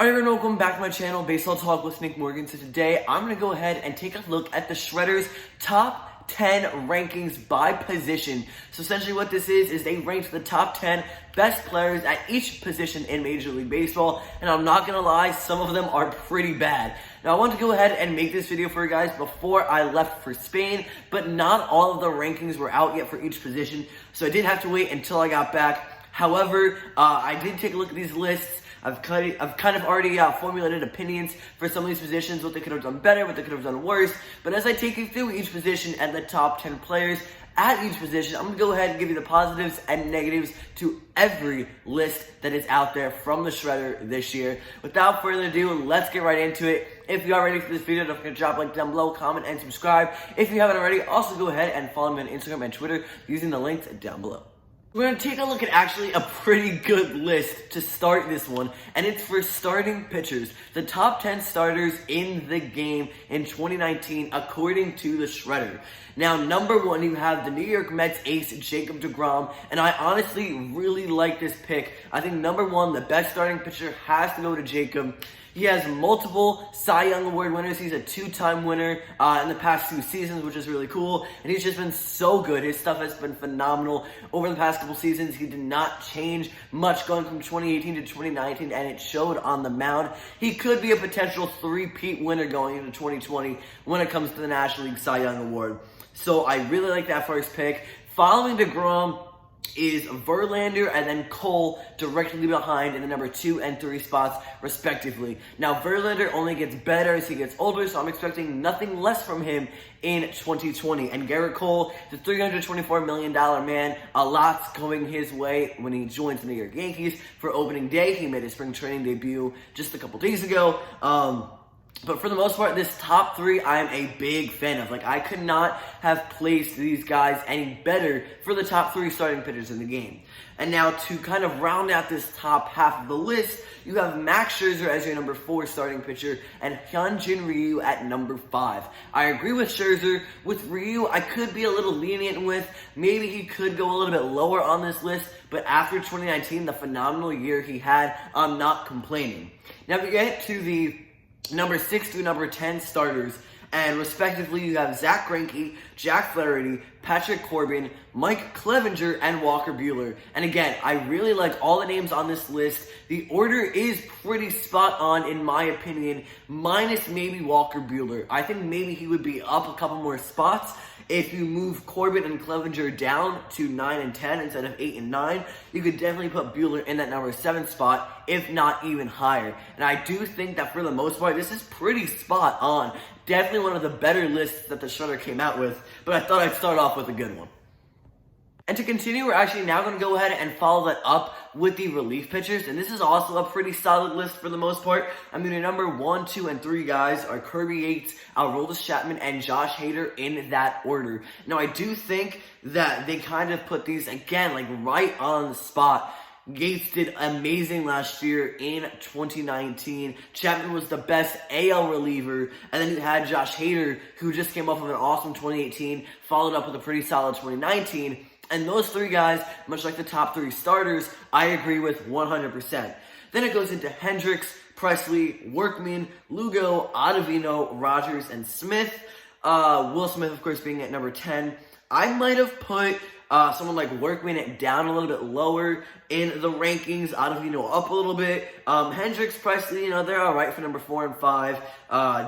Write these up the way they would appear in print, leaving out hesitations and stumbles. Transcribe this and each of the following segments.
Alright everyone, welcome back to my channel, Baseball Talk with Nick Morgan. So today, I'm going to go ahead and take a look at the Shredders' top 10 rankings by position. So essentially what this is they rank the top 10 best players at each position in Major League Baseball. And I'm not going to lie, some of them are pretty bad. Now I want to go ahead and make this video for you guys before I left for Spain, but not all of the rankings were out yet for each position. So I did have to wait until I got back. However, I did take a look at these lists. I've kind of already formulated opinions for some of these positions, what they could have done better, what they could have done worse. But as I take you through each position and the top 10 players at each position, I'm going to go ahead and give you the positives and negatives to every list that is out there from the Shredder this year. Without further ado, let's get right into it. If you are ready for this video, don't forget to drop a like down below, comment, and subscribe. If you haven't already, also go ahead and follow me on Instagram and Twitter using the links down below. We're going to take a look at actually a pretty good list to start this one, and it's for starting pitchers. The top 10 starters in the game in 2019, according to the Shredder. Now, number one, you have the New York Mets ace, Jacob deGrom, and I honestly really like this pick. I think number one, the best starting pitcher has to go to Jacob. He has multiple Cy Young Award winners. He's a two-time winner in the past 2 seasons, which is really cool. And he's just been so good. His stuff has been phenomenal over the past couple seasons. He did not change much going from 2018 to 2019, and it showed on the mound. He could be a potential three-peat winner going into 2020 when it comes to the National League Cy Young Award. So I really like that first pick. Following deGrom is Verlander and then Cole directly behind in the number 2 and 3 spots, respectively. Now, Verlander only gets better as he gets older, so I'm expecting nothing less from him in 2020. And Gerrit Cole, the $324 million man, a lot's going his way when he joins the New York Yankees for opening day. He made his spring training debut just a couple days ago. But for the most part, this top 3, I am a big fan of. Like, I could not have placed these guys any better for the top 3 starting pitchers in the game. And now to kind of round out this top half of the list, you have Max Scherzer as your number 4 starting pitcher and Hyunjin Ryu at number 5. I agree with Scherzer. With Ryu, I could be a little lenient with. Maybe he could go a little bit lower on this list, but after 2019, the phenomenal year he had, I'm not complaining. Now, if we get to the number 6 through number 10 starters, and respectively you have Zack Greinke, Jack Flaherty, Patrick Corbin, Mike Clevinger, and Walker Buehler. And again, I really like all the names on this list. The order is pretty spot on in my opinion, minus maybe Walker Buehler. I think maybe he would be up a couple more spots. If you move Corbin and Clevinger down to 9 and 10 instead of 8 and 9, you could definitely put Buehler in that number 7 spot, if not even higher. And I do think that for the most part, this is pretty spot on. Definitely one of the better lists that the Shredder came out with, but I thought I'd start off with a good one. And to continue, we're actually now going to go ahead and follow that up with the relief pitchers. And this is also a pretty solid list for the most part. I mean, your number 1, 2, and 3 guys are Kirby Yates, Aroldis Chapman, and Josh Hader in that order. Now, I do think that they kind of put these, again, like right on the spot. Yates did amazing last year in 2019. Chapman was the best AL reliever. And then you had Josh Hader, who just came off of an awesome 2018, followed up with a pretty solid 2019. And those 3 guys, much like the top 3 starters, I agree with 100%. Then it goes into Hendricks, Presley, Workman, Lugo, Ottavino, Rogers, and Smith. Will Smith, of course, being at number 10. I might have put someone like Workman down a little bit lower in the rankings. Ottavino up a little bit. Hendricks, Presley, they're all right for number 4 and 5.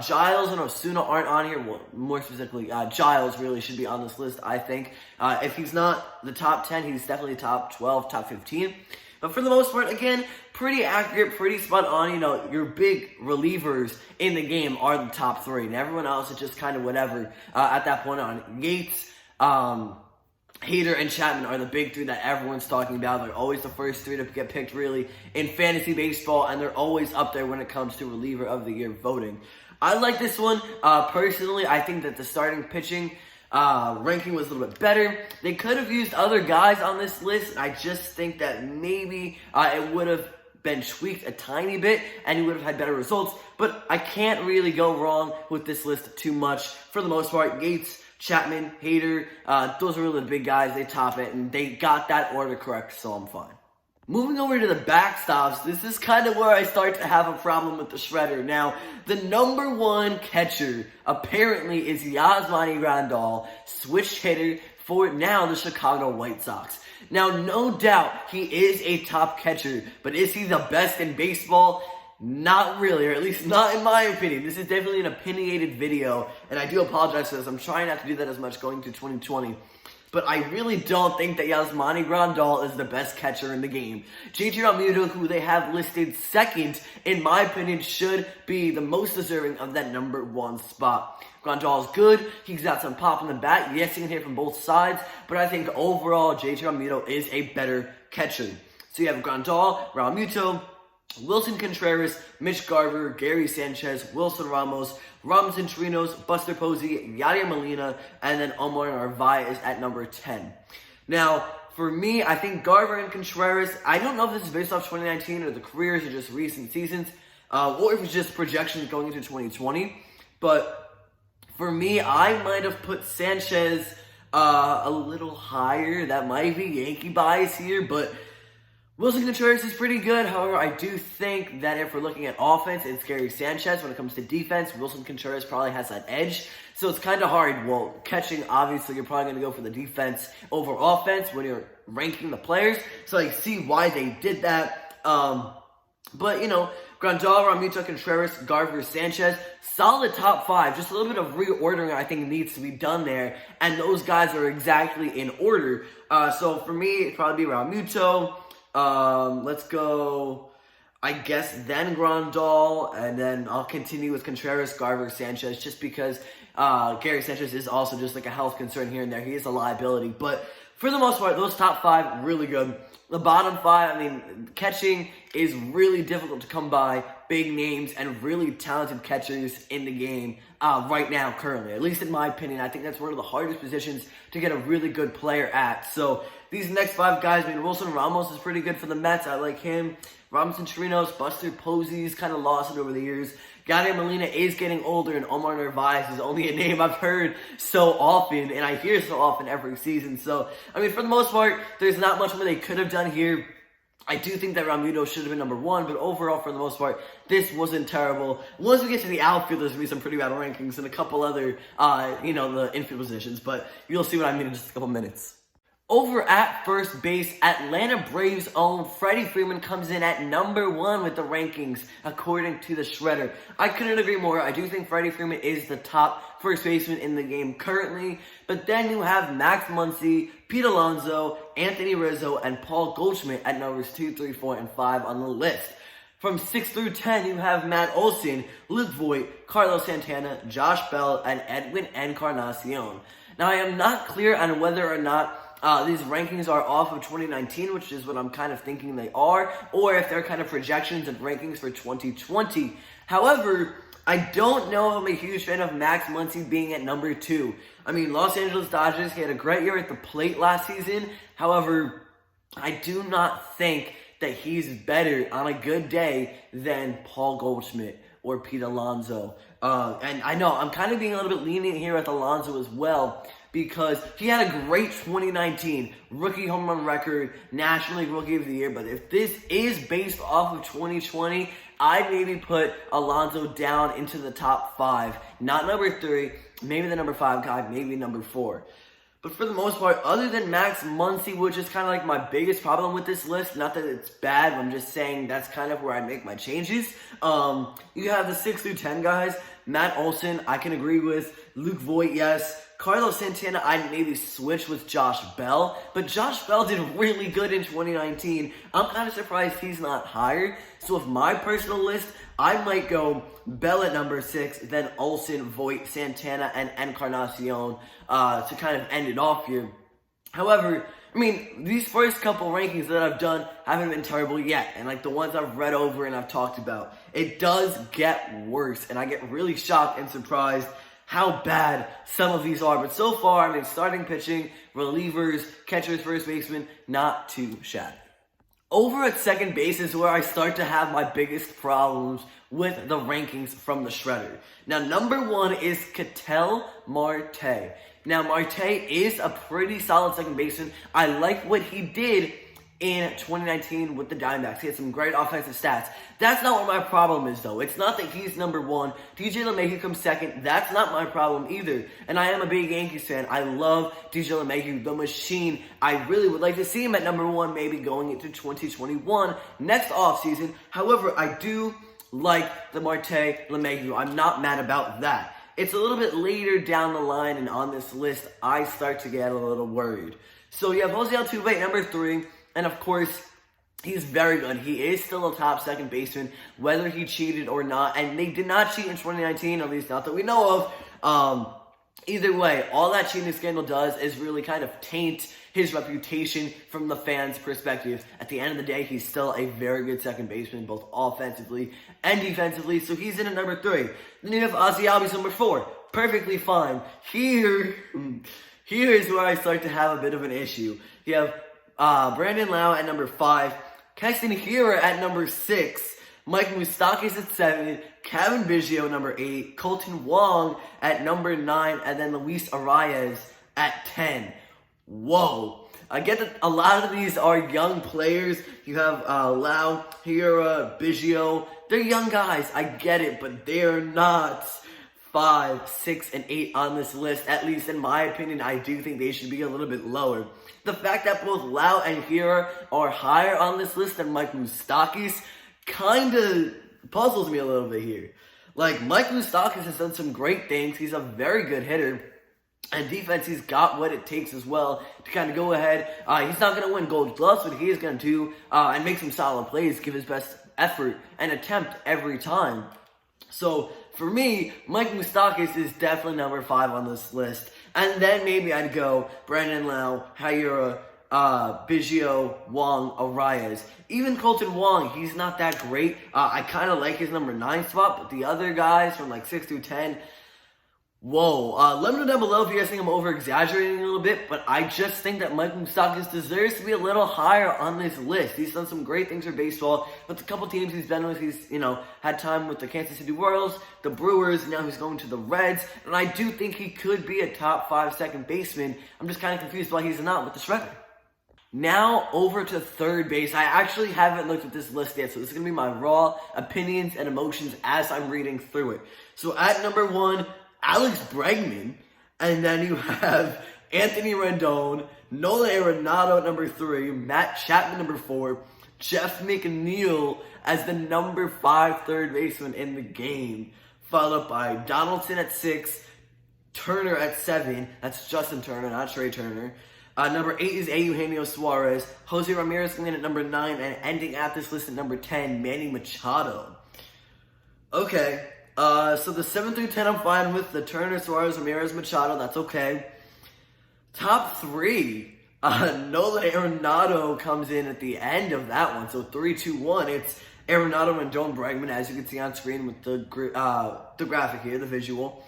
Giles and Osuna aren't on here. Well, more specifically, Giles really should be on this list, I think. If he's not the top 10, he's definitely top 12, top 15. But for the most part, again, pretty accurate, pretty spot on. Your big relievers in the game are the top 3. And everyone else is just kind of whatever at that point on. Yates, Hader, and Chapman are the big 3 that everyone's talking about. They're always the first 3 to get picked, really, in fantasy baseball, and they're always up there when it comes to reliever of the year voting. I like this one. Personally, I think that the starting pitching ranking was a little bit better. They could have used other guys on this list. I just think that maybe it would have been tweaked a tiny bit, and you would have had better results. But I can't really go wrong with this list too much. For the most part, Yates, Chapman, Hader, those are really the big guys. They top it, and they got that order correct, so I'm fine. Moving over to the backstops, this is kind of where I start to have a problem with the Shredder. Now, the number one catcher apparently is Yasmani Grandal, switch hitter for now the Chicago White Sox. Now, no doubt he is a top catcher, but is he the best in baseball? Not really, or at least not in my opinion. This is definitely an opinionated video, and I do apologize for this. I'm trying not to do that as much going to 2020. But I really don't think that Yasmani Grandal is the best catcher in the game. JT Realmuto, who they have listed second, in my opinion, should be the most deserving of that number one spot. Grandal is good. He's got some pop in the bat. Yes, he can hit from both sides. But I think overall, JT Realmuto is a better catcher. So you have Grandal, Realmuto, Wilson Contreras, Mitch Garver, Gary Sanchez, Wilson Ramos, Robinson Chirinos, Buster Posey, Yadier Molina, and then Omar Narvaez at number 10. Now, for me, I think Garver and Contreras, I don't know if this is based off 2019 or the careers or just recent seasons, or if it's just projections going into 2020. But for me, I might have put Sanchez a little higher. That might be Yankee bias here, but Wilson Contreras is pretty good. However, I do think that if we're looking at offense, it's Gary Sanchez. When it comes to defense, Wilson Contreras probably has that edge. So it's kind of hard. Well, catching, obviously, you're probably going to go for the defense over offense when you're ranking the players. So I see why they did that. But, you know, Grandal, Realmuto, Contreras, Garver, Sanchez, solid top five. Just a little bit of reordering I think needs to be done there. And those guys are exactly in order. So for me, it'd probably be Realmuto. Let's go, I guess, then Grandal, and then I'll continue with Contreras, Garver, Sanchez, just because Gary Sanchez is also just like a health concern here and there. He is a liability, but for the most part, those top five, really good. The bottom five, I mean, catching is really difficult to come by. Big names and really talented catchers in the game right now, currently. At least in my opinion, I think that's one of the hardest positions to get a really good player at. So these next five guys, I mean, Wilson Ramos is pretty good for the Mets. I like him. Robinson Chirinos, Buster Posey's kind of lost it over the years. Yadier Molina is getting older, and Omar Narvaez is only a name I've heard so often, and I hear so often every season. So, I mean, for the most part, there's not much more they could have done here. I do think that Realmuto should have been number one, but overall, for the most part, this wasn't terrible. Once we get to the outfield, there's going to be some pretty bad rankings and a couple other, the infield positions, but you'll see what I mean in just a couple minutes. Over at first base, Atlanta Braves' own Freddie Freeman comes in at number one with the rankings, according to the Shredder. I couldn't agree more. I do think Freddie Freeman is the top first baseman in the game currently. But then you have Max Muncy, Pete Alonso, Anthony Rizzo, and Paul Goldschmidt at numbers 2, 3, 4, and 5 on the list. From 6 through 10, you have Matt Olson, Luke Voit, Carlos Santana, Josh Bell, and Edwin Encarnacion. Now, I am not clear on whether or not these rankings are off of 2019, which is what I'm kind of thinking they are, or if they're kind of projections and rankings for 2020. However, I don't know if I'm a huge fan of Max Muncy being at number 2. I mean, Los Angeles Dodgers, he had a great year at the plate last season. However, I do not think that he's better on a good day than Paul Goldschmidt or Pete Alonso. And I know I'm kind of being a little bit lenient here with Alonso as well, because he had a great 2019 rookie home run record, National League Rookie of the Year. But if this is based off of 2020, I'd maybe put Alonso down into the top 5. Not number 3, maybe the number 5 guy, maybe number 4. But for the most part, other than Max Muncy, which is kind of like my biggest problem with this list, not that it's bad, I'm just saying that's kind of where I make my changes. You have the 6 through 10 guys. Matt Olson, I can agree with. Luke Voit, yes. Carlos Santana, I'd maybe switch with Josh Bell, but Josh Bell did really good in 2019. I'm kind of surprised he's not higher. So with my personal list, I might go Bell at number 6, then Olson, Voit, Santana, and Encarnacion to kind of end it off here. However, I mean, these first couple rankings that I've done haven't been terrible yet. And like the ones I've read over and I've talked about, it does get worse. And I get really shocked and surprised how bad some of these are. But so far, I mean, starting pitching, relievers, catchers, first baseman, not too shabby. Over at second base is where I start to have my biggest problems with the rankings from the Shredder. Now, number 1 is Ketel Marte. Now, Marte is a pretty solid second baseman. I like what he did in 2019 with the Diamondbacks. He had some great offensive stats. That's not what my problem is, though. It's not that he's number one. DJ LeMahieu comes second. That's not my problem either. And I am a big Yankees fan. I love DJ LeMahieu, the machine. I really would like to see him at number one, maybe going into 2021 next offseason. However, I do like the Marte LeMahieu. I'm not mad about that. It's a little bit later down the line, and on this list, I start to get a little worried. So you have Jose Altuve, number 3, and of course, he's very good. He is still a top second baseman, whether he cheated or not, and they did not cheat in 2019, at least not that we know of. Either way, all that cheating scandal does is really kind of taint his reputation from the fans' perspective. At the end of the day, he's still a very good second baseman, both offensively and defensively, so he's in at number 3. Then you have Ozzie Albies, number 4. Perfectly fine. Here's where I start to have a bit of an issue. You have Brandon Lau at number 5, Keston Hiura at number 6, Mike Moustakas at 7, Kevin Biggio number 8, Colton Wong at number 9, and then Luis Arias at 10. Whoa. I get that a lot of these are young players. You have Lau, Hiura, Biggio. They're young guys. I get it, but they're not 5, 6, and 8 on this list. At least in my opinion, I do think they should be a little bit lower. The fact that both Lau and Hiura are higher on this list than Mike Moustakas kind of puzzles me a little bit here. Like, Mike Moustakas has done some great things. He's a very good hitter. And defense, he's got what it takes as well to kind of go ahead. He's not going to win Gold Gloves, but he is going to do and make some solid plays, give his best effort and attempt every time. So, for me, Mike Moustakas is definitely number 5 on this list. And then maybe I'd go Brandon Lau, Hiura, Biggio, Wong, Arias. Even Colton Wong, he's not that great. I kind of like his number 9 spot, but the other guys from like 6 through 10, whoa. Let me know down below if you guys think I'm over-exaggerating a little bit, but I just think that Mike Moustakas deserves to be a little higher on this list. He's done some great things for baseball. With a couple teams he's been with, he's, had time with the Kansas City Royals, the Brewers, now he's going to the Reds, and I do think he could be a top 5 second baseman. I'm just kind of confused why he's not with the Shredder. Now, over to third base. I actually haven't looked at this list yet, so this is going to be my raw opinions and emotions as I'm reading through it. So at number 1, Alex Bregman, and then you have Anthony Rendon, Nolan Arenado at number 3, Matt Chapman number 4, Jeff McNeil as the number 5 third baseman in the game, followed by Donaldson at 6, Turner at 7, that's Justin Turner, not Trey Turner. Number 8 is Eugenio Suarez, Jose Ramirez coming in at number 9, and ending at this list at number 10, Manny Machado. Okay. So the 7 through 10 I'm fine with. The Turner, Suarez, Ramirez, Machado, that's okay. Top 3, Nolan Arenado comes in at the end of that one. So 3, 2, 1. It's Arenado and John Bregman, as you can see on screen with the graphic here, the visual.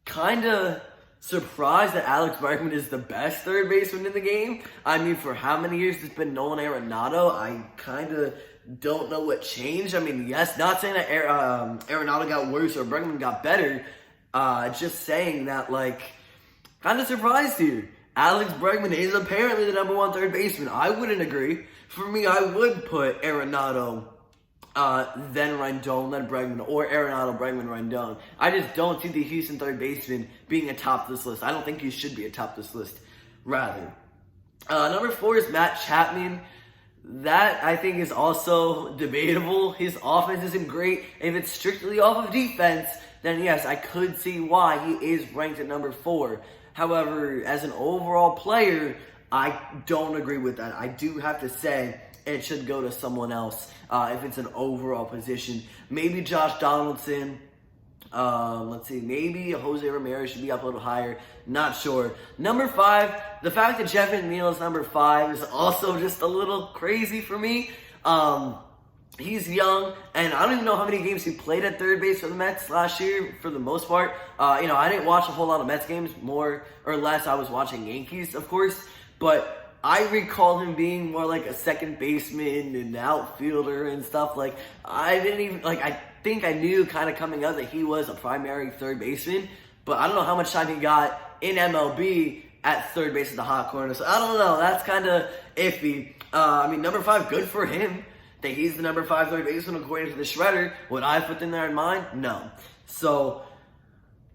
Kind of surprised that Alex Bregman is the best third baseman in the game. I mean, for how many years it's been Nolan Arenado, I kind of don't know what changed. I mean, yes, not saying that Arenado got worse or Bregman got better. Just saying that, kind of surprised here. Alex Bregman is apparently the number 1 third baseman. I wouldn't agree. For me, I would put Arenado, then Rendon, then Bregman, or Arenado, Bregman, Rendon. I just don't see the Houston third baseman being atop this list. I don't think he should be atop this list, rather. Number 4 is Matt Chapman. That, I think, is also debatable. His offense isn't great. If it's strictly off of defense, then yes, I could see why he is ranked at number 4. However, as an overall player, I don't agree with that. I do have to say it should go to someone else if it's an overall position. Maybe Josh Donaldson. Let's see, maybe Jose Ramirez should be up a little higher. Not sure. Number 5, the fact that Jeff McNeil is number 5 is also just a little crazy for me. He's young, and I don't even know how many games he played at third base for the Mets last year, for the most part. I didn't watch a whole lot of Mets games. More or less, I was watching Yankees, of course. But I recall him being more like a second baseman and outfielder and stuff. I think I knew kind of coming up that he was a primary third baseman, but I don't know how much time he got in MLB at third base at the hot corner. So I don't know. That's kind of iffy. Number 5, good for him. That he's the number 5 third baseman according to the Shredder. Would I put them there in mind? No. So,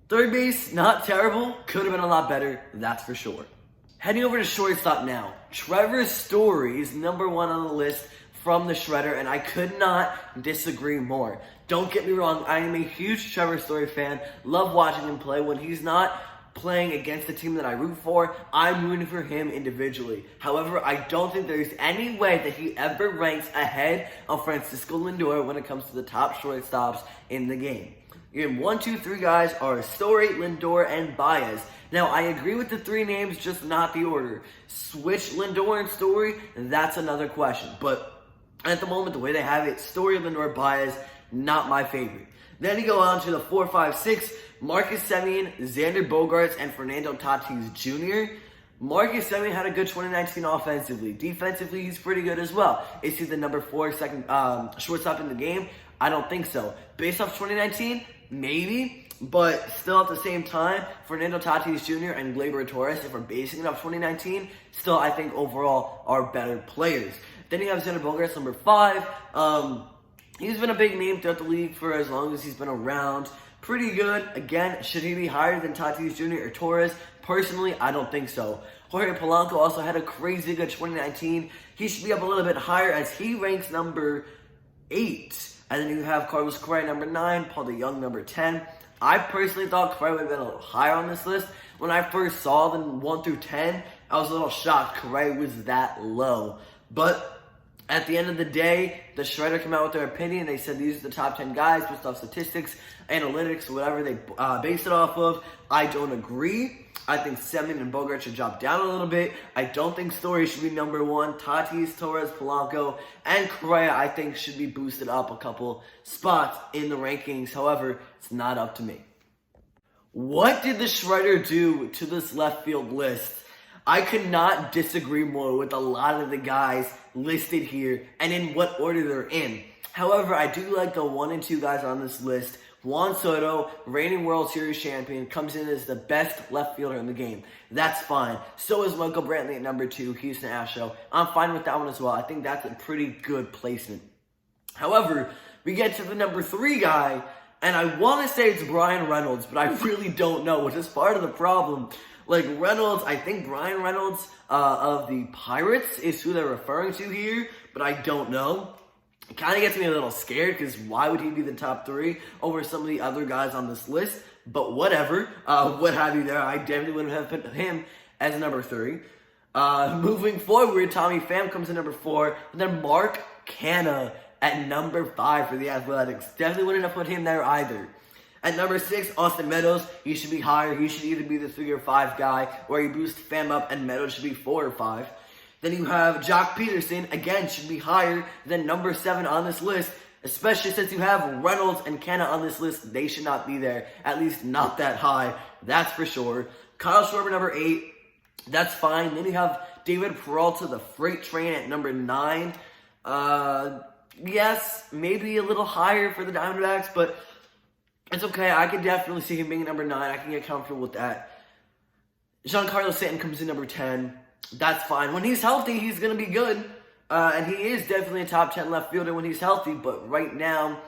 third base, not terrible. Could have been a lot better, that's for sure. Heading over to shortstop now. Trevor Story is number 1 on the list from the Shredder, and I could not disagree more. Don't get me wrong, I am a huge Trevor Story fan. Love watching him play. When he's not playing against the team that I root for, I'm rooting for him individually. However, I don't think there's any way that he ever ranks ahead of Francisco Lindor when it comes to the top shortstops in the game. Your 1, 2, 3 guys are Story, Lindor, and Baez. Now, I agree with the 3 names, just not the order. Switch Lindor and Story, that's another question. But at the moment, the way they have it, Story, Lindor, Baez, not my favorite. Then you go on to the 4, 5, 6, Marcus Semien, Xander Bogaerts, and Fernando Tatis Jr. Marcus Semien had a good 2019 offensively. Defensively, he's pretty good as well. Is he the number 4 shortstop in the game? I don't think so. Based off 2019, maybe. But still at the same time, Fernando Tatis Jr. and Gleyber Torres, if we're basing it off 2019, still I think overall are better players. Then you have Xander Bogaerts, number 5. He's been a big name throughout the league for as long as he's been around. Pretty good. Again, should he be higher than Tatis Jr. or Torres? Personally, I don't think so. Jorge Polanco also had a crazy good 2019. He should be up a little bit higher as he ranks number 8. And then you have Carlos Correa, number 9. Paul DeJong, number 10. I personally thought Correa would have been a little higher on this list. When I first saw them 1 through 10, I was a little shocked Correa was that low. But at the end of the day, the Shredder came out with their opinion. They said these are the top 10 guys based off statistics, analytics, whatever they base it off of. I don't agree. I think Semien and Bogaerts should drop down a little bit. I don't think Story should be number 1. Tatis, Torres, Polanco, and Correa, I think, should be boosted up a couple spots in the rankings. However, it's not up to me. What did the Shredder do to this left field list? I could not disagree more with a lot of the guys listed here and in what order they're in. However, I do like the 1 and 2 guys on this list. Juan Soto, reigning World Series champion, comes in as the best left fielder in the game. That's fine. So is Michael Brantley at number 2, Houston Astro. I'm fine with that one as well. I think that's a pretty good placement. However, we get to the number 3 guy, and I want to say it's Brian Reynolds, but I really don't know, which is part of the problem. Like Reynolds, I think Brian Reynolds of the Pirates is who they're referring to here, but I don't know. It kind of gets me a little scared because why would he be the top 3 over some of the other guys on this list? But whatever, what have you there. I definitely wouldn't have put him as number 3. Moving forward, Tommy Pham comes in number 4, and then Mark Canha at number 5 for the Athletics. Definitely wouldn't have put him there either. At number 6, Austin Meadows. He should be higher. He should either be the 3 or 5 guy, where you boost Pham up and Meadows should be 4 or 5. Then you have Jock Peterson. Again, should be higher than number 7 on this list, especially since you have Reynolds and Canha on this list. They should not be there, at least not that high. That's for sure. Kyle Schwarber, number 8. That's fine. Then you have David Peralta, the freight train, at number 9. Yes, maybe a little higher for the Diamondbacks, but it's okay. I can definitely see him being number 9. I can get comfortable with that. Giancarlo Stanton comes in number 10. That's fine. When he's healthy, he's going to be good. And he is definitely a top 10 left fielder when he's healthy. But right now,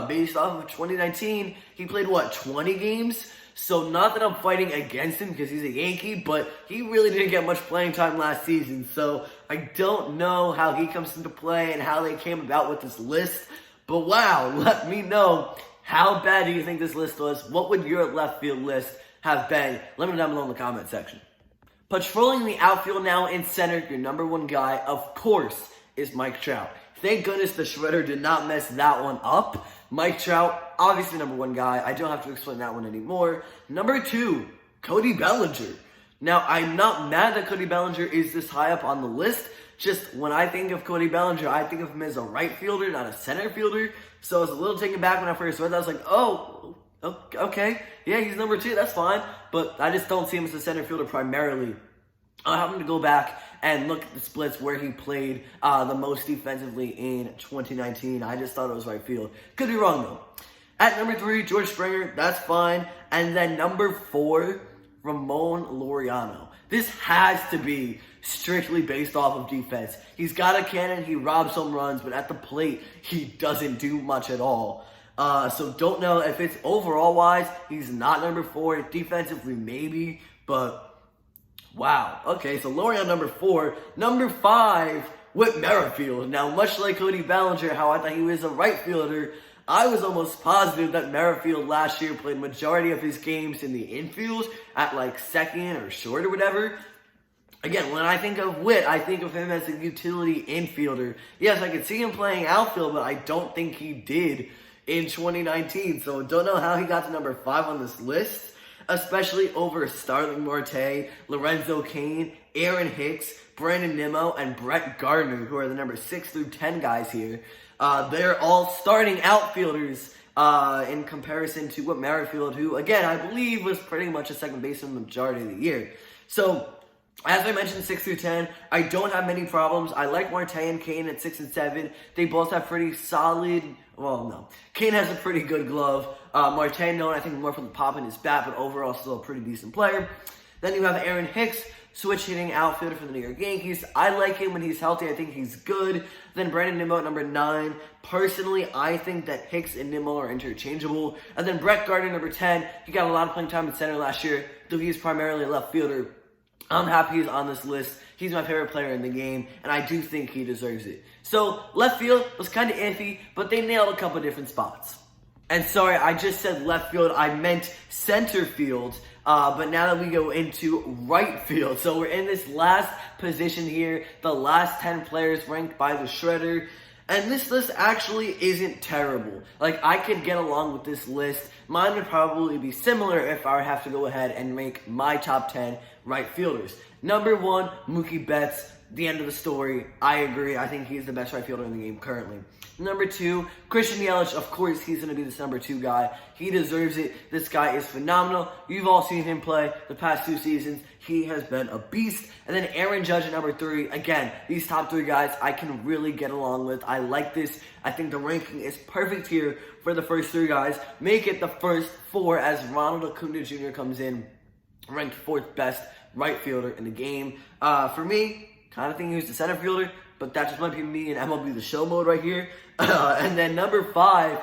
based off of 2019, he played, 20 games? So not that I'm fighting against him because he's a Yankee, but he really didn't get much playing time last season. So I don't know how he comes into play and how they came about with this list. But wow, let me know. How bad do you think this list was? What would your left field list have been? Let me know down below in the comment section. Patrolling the outfield now in center, your number 1 guy, of course, is Mike Trout. Thank goodness the Shredder did not mess that one up. Mike Trout, obviously number 1 guy. I don't have to explain that one anymore. Number 2, Cody Bellinger. Now, I'm not mad that Cody Bellinger is this high up on the list. Just when I think of Cody Bellinger, I think of him as a right fielder, not a center fielder. So I was a little taken back when I first read that. I was like, oh, okay. Yeah, he's number 2. That's fine. But I just don't see him as a center fielder primarily. I happened to go back and look at the splits where he played the most defensively in 2019. I just thought it was right field. Could be wrong, though. At number 3, George Springer. That's fine. And then number 4, Ramon Laureano. This has to be strictly based off of defense. He's got a cannon, he robs home runs, but at the plate, he doesn't do much at all. So don't know if it's overall wise, he's not number 4. Defensively, maybe, but wow. Okay, so lowering on number 4. Number 5, Whit Merrifield. Now, much like Cody Bellinger, how I thought he was a right fielder, I was almost positive that Merrifield last year played majority of his games in the infield at like second or short or whatever. Again, when I think of Whit, I think of him as a utility infielder. Yes, I could see him playing outfield, but I don't think he did in 2019. So don't know how he got to number 5 on this list, especially over Starling Marte, Lorenzo Cain, Aaron Hicks, Brandon Nimmo, and Brett Gardner, who are the number 6 through 10 guys here. They're all starting outfielders in comparison to Whit Merrifield, who, again, I believe was pretty much a second baseman the majority of the year. So, as I mentioned, 6 through 10, I don't have many problems. I like Marte and Cain at 6 and 7. They both have pretty solid, well, no. Cain has a pretty good glove. Marte, known, I think, more for the pop in his bat, but overall still a pretty decent player. Then you have Aaron Hicks, switch hitting outfielder for the New York Yankees. I like him when he's healthy. I think he's good. Then Brandon Nimmo at number 9. Personally, I think that Hicks and Nimmo are interchangeable. And then Brett Gardner, number 10. He got a lot of playing time at center last year, though he's primarily a left fielder. I'm happy he's on this list. He's my favorite player in the game, and I do think he deserves it. So, left field was kind of iffy, but they nailed a couple different spots. And sorry, I just said left field. I meant center field. But now that we go into right field, so we're in this last position here, the last 10 players ranked by the Shredder, and this list actually isn't terrible. Like, I could get along with this list. Mine would probably be similar if I would have to go ahead and rank my top 10 right fielders. Number 1, Mookie Betts. The end of the story. I agree. I think he's the best right fielder in the game currently. Number 2, Christian Yelich. Of course, he's going to be this number 2 guy. He deserves it. This guy is phenomenal. You've all seen him play the past 2 seasons. He has been a beast. And then Aaron Judge at number 3. Again, these top 3 guys I can really get along with. I like this. I think the ranking is perfect here for the first 3 guys. Make it the first 4 as Ronald Acuna Jr. comes in, ranked 4th best right fielder in the game. For me, kind of think he was the center fielder, but that just might be me in MLB The Show mode right here. And then number 5,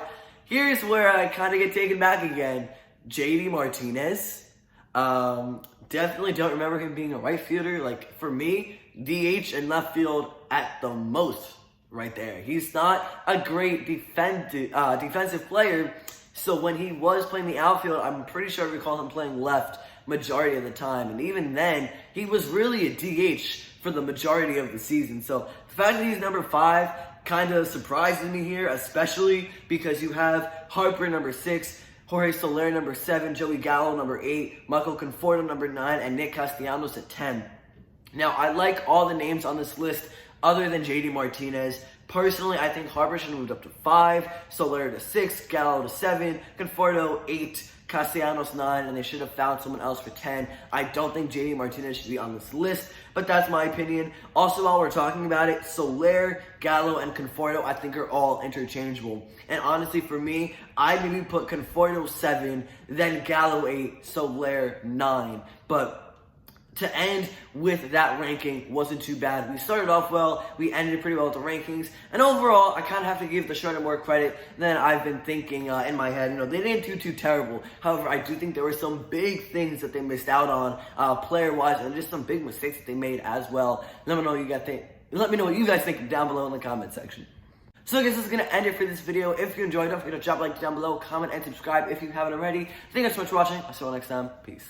here's where I kind of get taken back again. JD Martinez. Definitely don't remember him being a right fielder. Like, for me, DH and left field at the most right there. He's not a great defensive player, so when he was playing the outfield, I'm pretty sure I recall him playing left majority of the time. And even then, he was really a DH for the majority of the season. So the fact that he's number 5 kind of surprises me here, especially because you have Harper number 6, Jorge Soler number 7, Joey Gallo number 8, Michael Conforto number 9, and Nick Castellanos at 10. Now, I like all the names on this list other than JD Martinez. Personally, I think Harper should have moved up to 5, Soler to 6, Gallo to 7, Conforto 8, Castellanos 9, and they should have found someone else for 10. I don't think JD Martinez should be on this list, but that's my opinion. Also, while we're talking about it, Soler, Gallo, and Conforto, I think are all interchangeable. And honestly, for me, I maybe put Conforto 7, then Gallo 8, Soler 9. But to end with that ranking wasn't too bad. We started off well, we ended pretty well with the rankings, and overall, I kind of have to give the Shredder more credit than I've been thinking in my head. You know, they didn't do too terrible. However, I do think there were some big things that they missed out on player-wise, and just some big mistakes that they made as well. Let me know what you guys think down below in the comment section. So I guess this is going to end it for this video. If you enjoyed, don't forget to drop a like down below, comment, and subscribe if you haven't already. Thank you guys so much for watching. I'll see you all next time. Peace.